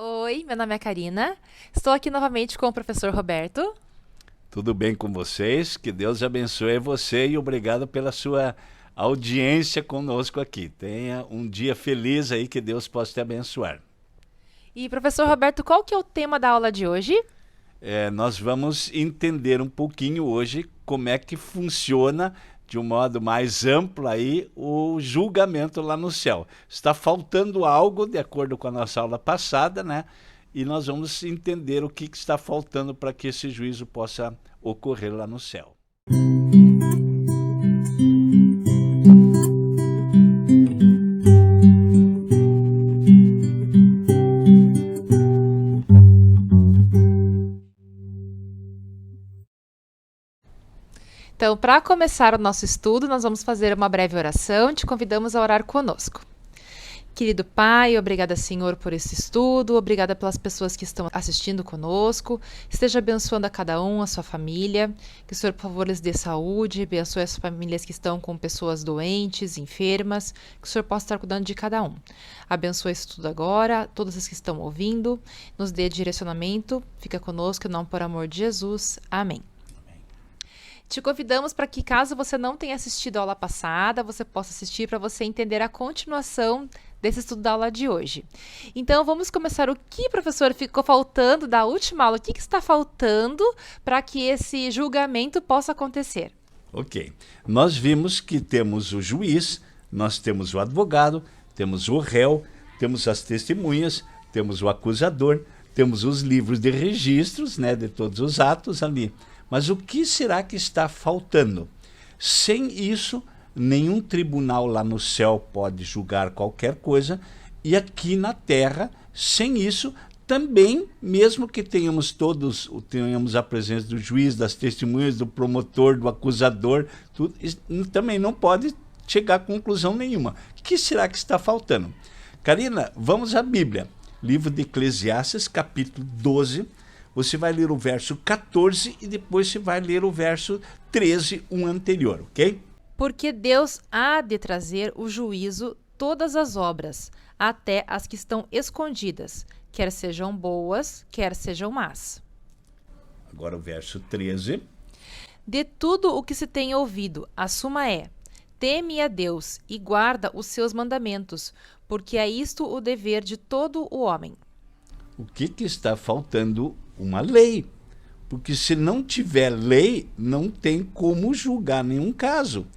Oi, meu nome é Karina. Estou aqui novamente com o professor Roberto. Tudo bem com vocês? Que Deus abençoe você e obrigado pela sua audiência conosco aqui. Tenha um dia feliz aí, que Deus possa te abençoar. E professor Roberto, qual que é o tema da aula de hoje? Nós vamos entender um pouquinho hoje como é que funciona de um modo mais amplo aí o julgamento lá no céu. Está faltando algo de acordo com a nossa aula passada, né? E nós vamos entender o que está faltando para que esse juízo possa ocorrer lá no céu. Então, para começar o nosso estudo, nós vamos fazer uma breve oração. Te convidamos a orar conosco. Querido Pai, obrigada, Senhor, por esse estudo, obrigada pelas pessoas que estão assistindo conosco, esteja abençoando a cada um, a sua família, que o Senhor, por favor, lhes dê saúde, abençoe as famílias que estão com pessoas doentes, enfermas, que o Senhor possa estar cuidando de cada um. Abençoe isso tudo agora, todos os que estão ouvindo, nos dê direcionamento, fica conosco, não por amor de Jesus. Amém. Te convidamos para que, caso você não tenha assistido a aula passada, você possa assistir para você entender a continuação desse estudo da aula de hoje. Então, vamos começar. O que, professor, ficou faltando da última aula? O que está faltando para que esse julgamento possa acontecer? Ok. Nós vimos que temos o juiz, nós temos o advogado, temos o réu, temos as testemunhas, temos o acusador, temos os livros de registros, né, de todos os atos ali. Mas o que será que está faltando? Sem isso, nenhum tribunal lá no céu pode julgar qualquer coisa, e aqui na terra, sem isso, também, mesmo que tenhamos a presença do juiz, das testemunhas, do promotor, do acusador, tudo, também não pode chegar a conclusão nenhuma. O que será que está faltando? Karina, vamos à Bíblia. Livro de Eclesiastes, capítulo 12, você vai ler o verso 14 e depois você vai ler o verso 13, um anterior, ok? Porque Deus há de trazer o juízo todas as obras, até as que estão escondidas, quer sejam boas, quer sejam más. Agora o verso 13. De tudo o que se tem ouvido, a suma é: teme a Deus e guarda os seus mandamentos, porque é isto o dever de todo o homem. O que está faltando? Uma lei. Porque se não tiver lei, não tem como julgar nenhum caso.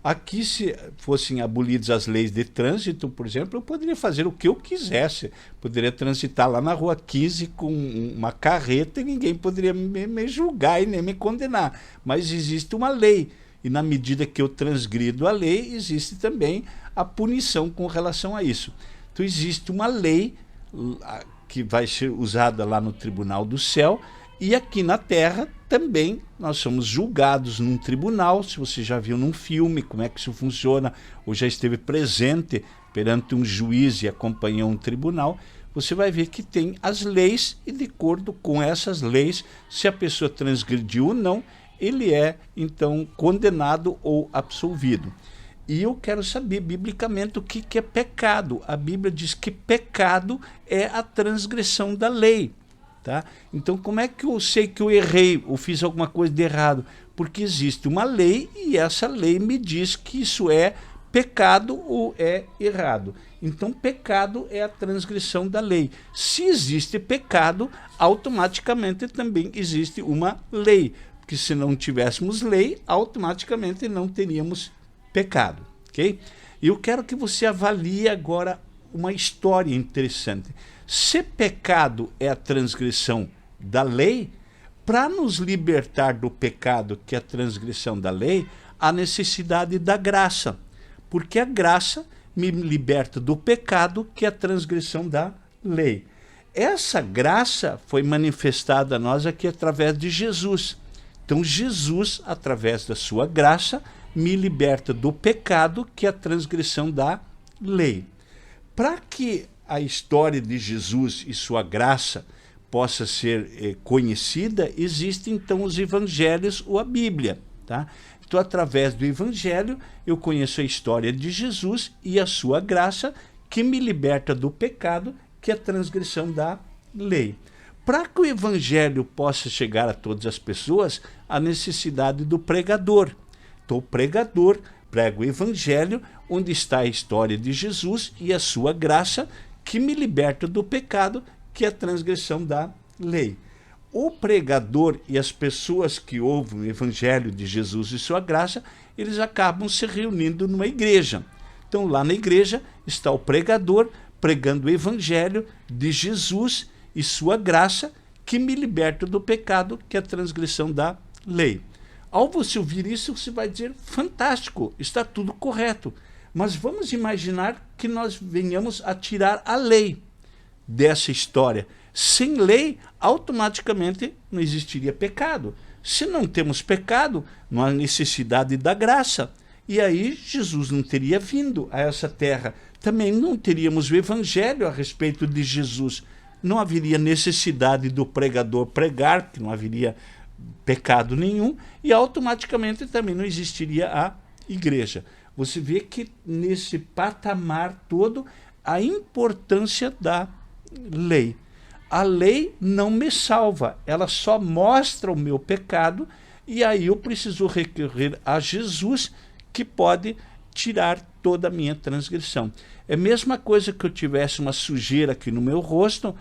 Aqui, se fossem abolidas as leis de trânsito, por exemplo, eu poderia fazer o que eu quisesse. Poderia transitar lá na rua 15 com uma carreta e ninguém poderia me julgar e nem me condenar. Mas existe uma lei. E na medida que eu transgrido a lei, existe também a punição com relação a isso. Então existe uma lei que vai ser usada lá no tribunal do céu, e aqui na terra também nós somos julgados num tribunal. Se você já viu num filme como é que isso funciona, ou já esteve presente perante um juiz e acompanhou um tribunal, você vai ver que tem as leis, e de acordo com essas leis, se a pessoa transgrediu ou não, ele é então condenado ou absolvido. E eu quero saber, biblicamente, o que é pecado. A Bíblia diz que pecado é a transgressão da lei. Tá? Então, como é que eu sei que eu errei ou fiz alguma coisa de errado? Porque existe uma lei e essa lei me diz que isso é pecado ou é errado. Então, pecado é a transgressão da lei. Se existe pecado, automaticamente também existe uma lei. Porque se não tivéssemos lei, automaticamente não teríamos pecado, ok? E eu quero que você avalie agora uma história interessante. Se pecado é a transgressão da lei, para nos libertar do pecado, que é a transgressão da lei, há necessidade da graça, porque a graça me liberta do pecado, que é a transgressão da lei. Essa graça foi manifestada a nós aqui através de Jesus. Então Jesus, através da sua graça, me liberta do pecado, que é a transgressão da lei. Para que a história de Jesus e sua graça possa ser conhecida, existem então os evangelhos ou a Bíblia. Tá? Então, através do evangelho, eu conheço a história de Jesus e a sua graça, que me liberta do pecado, que é a transgressão da lei. Para que o evangelho possa chegar a todas as pessoas, há necessidade do pregador. Então, o pregador prega o evangelho, onde está a história de Jesus e a sua graça, que me liberta do pecado, que é a transgressão da lei. O pregador e as pessoas que ouvem o evangelho de Jesus e sua graça, eles acabam se reunindo numa igreja. Então, lá na igreja está o pregador pregando o evangelho de Jesus e sua graça, que me liberta do pecado, que é a transgressão da lei. Ao você ouvir isso, você vai dizer, fantástico, está tudo correto. Mas vamos imaginar que nós venhamos a tirar a lei dessa história. Sem lei, automaticamente não existiria pecado. Se não temos pecado, não há necessidade da graça. E aí Jesus não teria vindo a essa terra. Também não teríamos o evangelho a respeito de Jesus. Não haveria necessidade do pregador pregar, porque não haveria pecado nenhum, e automaticamente também não existiria a igreja. Você vê que nesse patamar todo, a importância da lei. A lei não me salva, ela só mostra o meu pecado, e aí eu preciso recorrer a Jesus, que pode tirar toda a minha transgressão. É a mesma coisa que eu tivesse uma sujeira aqui no meu rosto,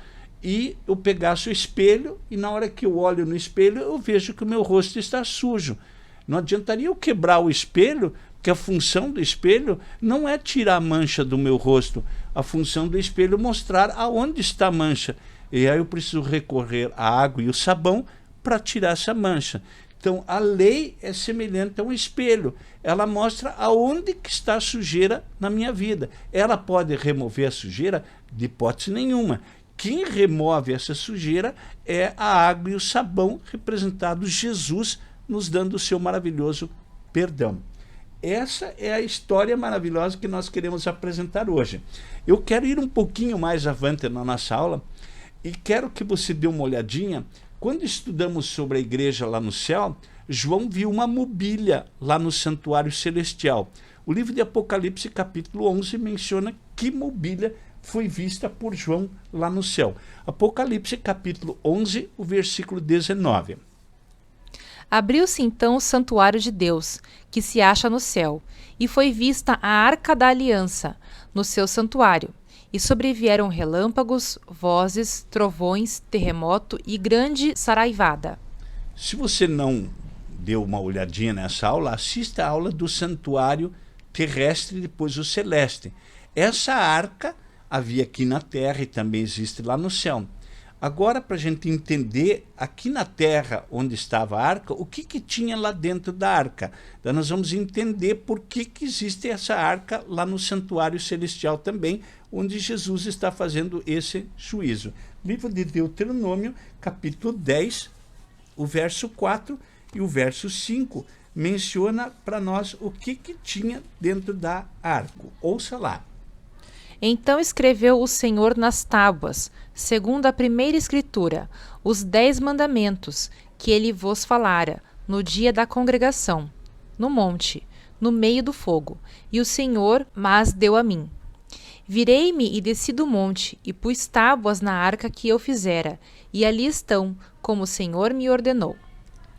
e eu pegasse o espelho, e na hora que eu olho no espelho, eu vejo que o meu rosto está sujo. Não adiantaria eu quebrar o espelho, porque a função do espelho não é tirar a mancha do meu rosto. A função do espelho é mostrar aonde está a mancha. E aí eu preciso recorrer à água e o sabão para tirar essa mancha. Então, a lei é semelhante a um espelho. Ela mostra aonde que está a sujeira na minha vida. Ela pode remover a sujeira? De hipótese nenhuma. Quem remove essa sujeira é a água e o sabão, representados Jesus, nos dando o seu maravilhoso perdão. Essa é a história maravilhosa que nós queremos apresentar hoje. Eu quero ir um pouquinho mais avante na nossa aula e quero que você dê uma olhadinha. Quando estudamos sobre a igreja lá no céu, João viu uma mobília lá no santuário celestial. O livro de Apocalipse, capítulo 11, menciona que mobília foi vista por João lá no céu. Apocalipse, capítulo 11, o versículo 19. Abriu-se então o santuário de Deus, que se acha no céu, e foi vista a arca da aliança no seu santuário. E sobrevieram relâmpagos, vozes, trovões, terremoto e grande saraivada. Se você não deu uma olhadinha nessa aula, assista a aula do santuário terrestre e depois o celeste. Essa arca havia aqui na terra e também existe lá no céu. Agora, para a gente entender aqui na terra onde estava a arca, o que tinha lá dentro da arca. Então nós vamos entender por que existe essa arca lá no santuário celestial também, onde Jesus está fazendo esse juízo. Livro de Deuteronômio, capítulo 10, o verso 4 e o verso 5, menciona para nós o que tinha dentro da arca. Ouça lá. Então escreveu o Senhor nas tábuas, segundo a primeira escritura, os 10 mandamentos que ele vos falara, no dia da congregação, no monte, no meio do fogo, e o Senhor mas deu a mim. Virei-me e desci do monte, e pus tábuas na arca que eu fizera, e ali estão, como o Senhor me ordenou.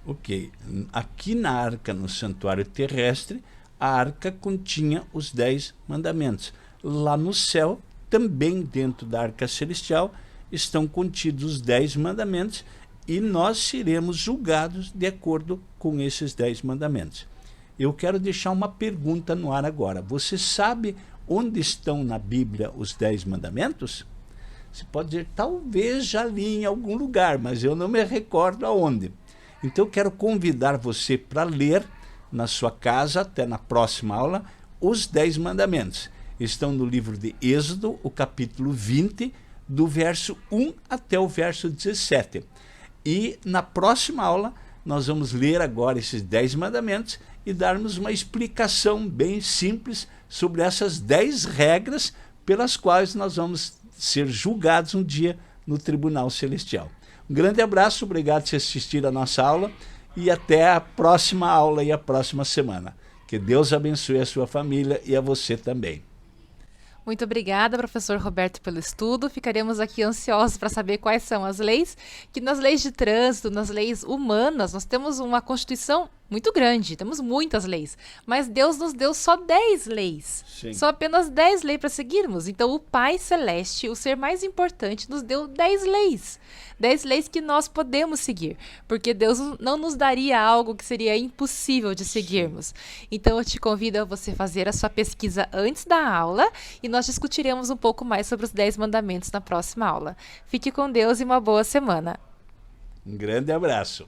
Ok, aqui na arca, no santuário terrestre, a arca continha os 10 mandamentos. Lá no céu, também dentro da arca celestial, estão contidos os 10 mandamentos e nós seremos julgados de acordo com esses 10 mandamentos. Eu quero deixar uma pergunta no ar agora. Você sabe onde estão na Bíblia os 10 mandamentos? Você pode dizer, talvez já li em algum lugar, mas eu não me recordo aonde. Então eu quero convidar você para ler na sua casa, até na próxima aula, os 10 mandamentos. Estão no livro de Êxodo, o capítulo 20, do verso 1 até o verso 17. E na próxima aula, nós vamos ler agora esses 10 mandamentos e darmos uma explicação bem simples sobre essas 10 regras pelas quais nós vamos ser julgados um dia no Tribunal Celestial. Um grande abraço, obrigado por assistir a nossa aula e até a próxima aula e a próxima semana. Que Deus abençoe a sua família e a você também. Muito obrigada, professor Roberto, pelo estudo. Ficaremos aqui ansiosos para saber quais são as leis, que nas leis de trânsito, nas leis humanas, nós temos uma Constituição muito grande, temos muitas leis, mas Deus nos deu só 10 leis, Sim. só apenas 10 leis para seguirmos. Então o Pai Celeste, o ser mais importante, nos deu 10 leis. 10 leis que nós podemos seguir, porque Deus não nos daria algo que seria impossível de seguirmos. Então eu te convido a você fazer a sua pesquisa antes da aula e nós discutiremos um pouco mais sobre os 10 mandamentos na próxima aula. Fique com Deus e uma boa semana. Um grande abraço.